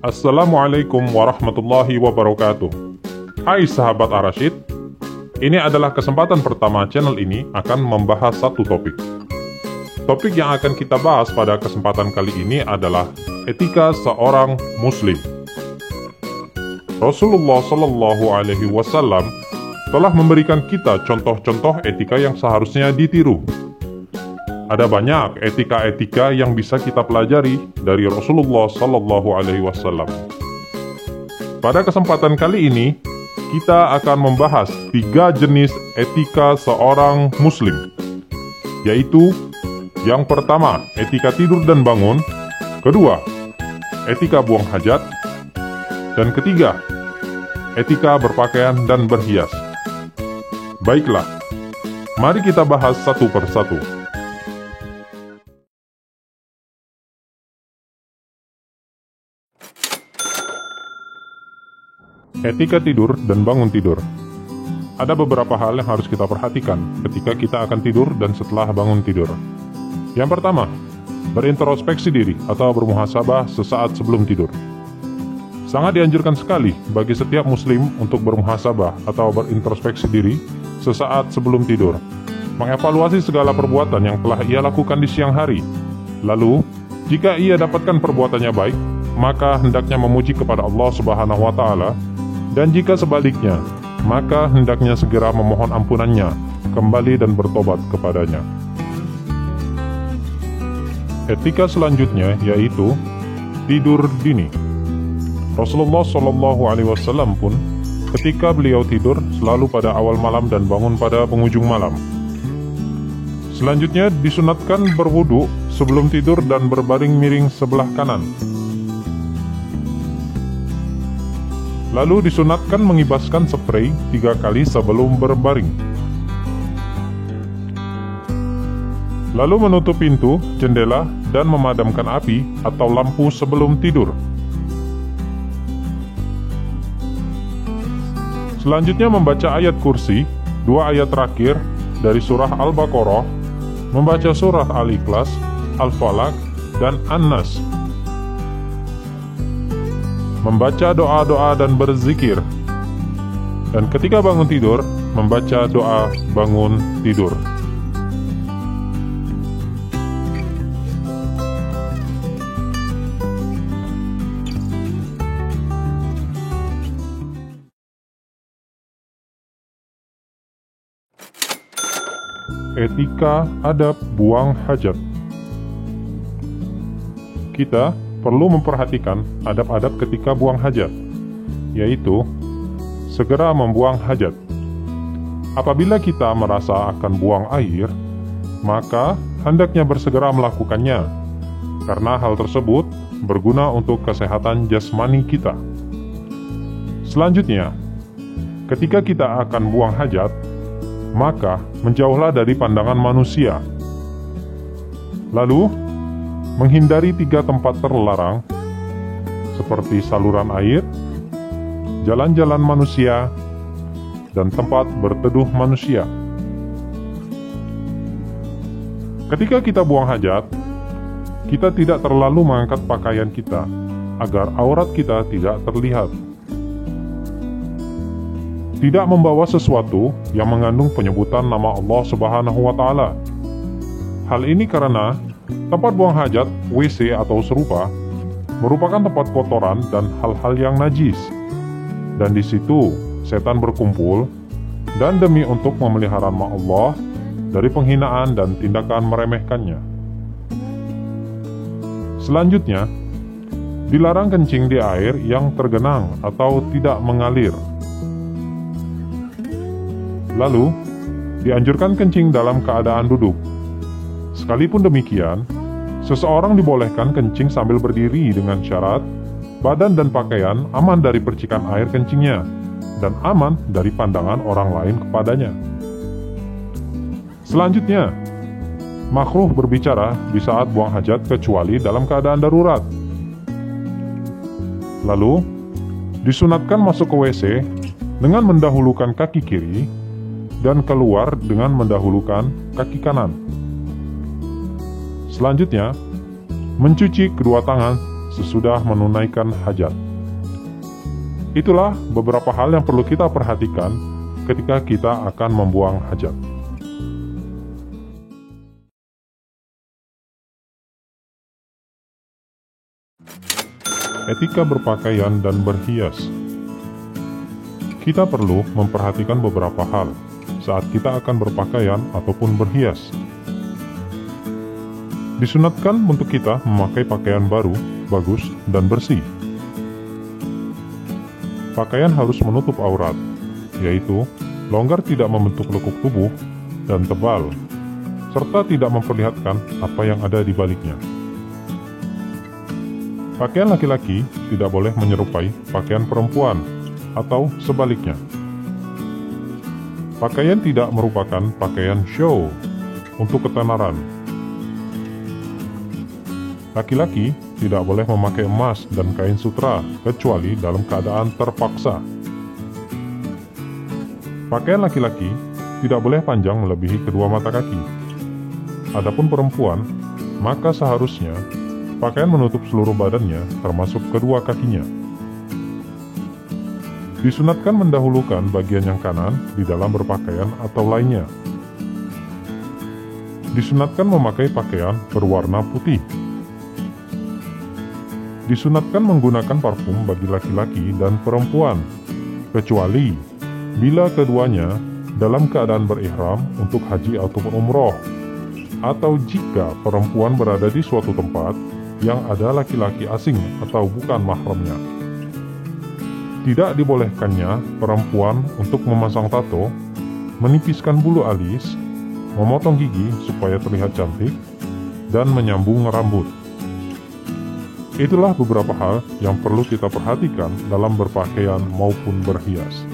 Assalamualaikum warahmatullahi wabarakatuh. Hai sahabat Arasyid, ini adalah kesempatan pertama channel ini akan membahas satu topik. Topik yang akan kita bahas pada kesempatan kali ini adalah etika seorang muslim. Rasulullah Shallallahu Alaihi Wasallam telah memberikan kita contoh-contoh etika yang seharusnya ditiru. Ada banyak etika-etika yang bisa kita pelajari dari Rasulullah Shallallahu Alaihi Wasallam. Pada kesempatan kali ini, kita akan membahas 3 jenis etika seorang muslim, yaitu yang pertama, etika tidur dan bangun, kedua, etika buang hajat, dan ketiga, etika berpakaian dan berhias. Baiklah, mari kita bahas satu persatu. Etika tidur dan bangun tidur. Ada beberapa hal yang harus kita perhatikan ketika kita akan tidur dan setelah bangun tidur. Yang pertama, berintrospeksi diri atau bermuhasabah sesaat sebelum tidur. Sangat dianjurkan sekali bagi setiap muslim untuk bermuhasabah atau berintrospeksi diri sesaat sebelum tidur, mengevaluasi segala perbuatan yang telah ia lakukan di siang hari. Lalu, jika ia dapatkan perbuatannya baik, maka hendaknya memuji kepada Allah Subhanahu wa Ta'ala, dan jika sebaliknya, maka hendaknya segera memohon ampunannya, kembali dan bertobat kepadanya. Etika selanjutnya yaitu tidur dini. Rasulullah Shallallahu Alaihi Wasallam pun ketika beliau tidur selalu pada awal malam dan bangun pada penghujung malam. Selanjutnya disunatkan berwudu sebelum tidur dan berbaring miring sebelah kanan. Lalu disunatkan mengibaskan spray 3 kali sebelum berbaring. Lalu menutup pintu, jendela, dan memadamkan api atau lampu sebelum tidur. Selanjutnya membaca ayat kursi, 2 ayat terakhir dari surah Al-Baqarah, membaca surah Al-Ikhlas, Al-Falaq, dan An-Nas. Membaca doa-doa dan berzikir. Dan ketika bangun tidur, membaca doa bangun tidur. Etika adab buang hajat. Kita perlu memperhatikan adab-adab ketika buang hajat, yaitu segera membuang hajat. Apabila kita merasa akan buang air, maka hendaknya bersegera melakukannya, karena hal tersebut berguna untuk kesehatan jasmani kita. Selanjutnya, ketika kita akan buang hajat, maka menjauhlah dari pandangan manusia. Lalu, menghindari 3 tempat terlarang, seperti saluran air, jalan-jalan manusia, dan tempat berteduh manusia. Ketika kita buang hajat, kita tidak terlalu mengangkat pakaian kita, agar aurat kita tidak terlihat. Tidak membawa sesuatu yang mengandung penyebutan nama Allah Subhanahu wa Ta'ala. Hal ini karena tempat buang hajat, WC atau serupa, merupakan tempat kotoran dan hal-hal yang najis. Dan di situ setan berkumpul, dan demi untuk memelihara nama Allah dari penghinaan dan tindakan meremehkannya. Selanjutnya, dilarang kencing di air yang tergenang atau tidak mengalir. Lalu, dianjurkan kencing dalam keadaan duduk. Sekalipun demikian, seseorang dibolehkan kencing sambil berdiri dengan syarat badan dan pakaian aman dari percikan air kencingnya dan aman dari pandangan orang lain kepadanya. Selanjutnya, makruh berbicara di saat buang hajat kecuali dalam keadaan darurat. Lalu, disunatkan masuk ke WC dengan mendahulukan kaki kiri dan keluar dengan mendahulukan kaki kanan. Selanjutnya, mencuci kedua tangan sesudah menunaikan hajat. Itulah beberapa hal yang perlu kita perhatikan ketika kita akan membuang hajat. Etika berpakaian dan berhias. Kita perlu memperhatikan beberapa hal saat kita akan berpakaian ataupun berhias. Disunatkan untuk kita memakai pakaian baru, bagus, dan bersih. Pakaian harus menutup aurat, yaitu longgar tidak membentuk lekuk tubuh dan tebal, serta tidak memperlihatkan apa yang ada di baliknya. Pakaian laki-laki tidak boleh menyerupai pakaian perempuan, atau sebaliknya. Pakaian tidak merupakan pakaian show untuk ketenaran. Laki-laki tidak boleh memakai emas dan kain sutra kecuali dalam keadaan terpaksa. Pakaian laki-laki tidak boleh panjang melebihi kedua mata kaki. Adapun perempuan, maka seharusnya pakaian menutup seluruh badannya termasuk kedua kakinya. Disunatkan mendahulukan bagian yang kanan di dalam berpakaian atau lainnya. Disunatkan memakai pakaian berwarna putih. Disunatkan menggunakan parfum bagi laki-laki dan perempuan, kecuali bila keduanya dalam keadaan berihram untuk haji ataupun umroh, atau jika perempuan berada di suatu tempat yang ada laki-laki asing atau bukan mahramnya. Tidak dibolehkannya perempuan untuk memasang tato, menipiskan bulu alis, memotong gigi supaya terlihat cantik, dan menyambung rambut. Itulah beberapa hal yang perlu kita perhatikan dalam berpakaian maupun berhias.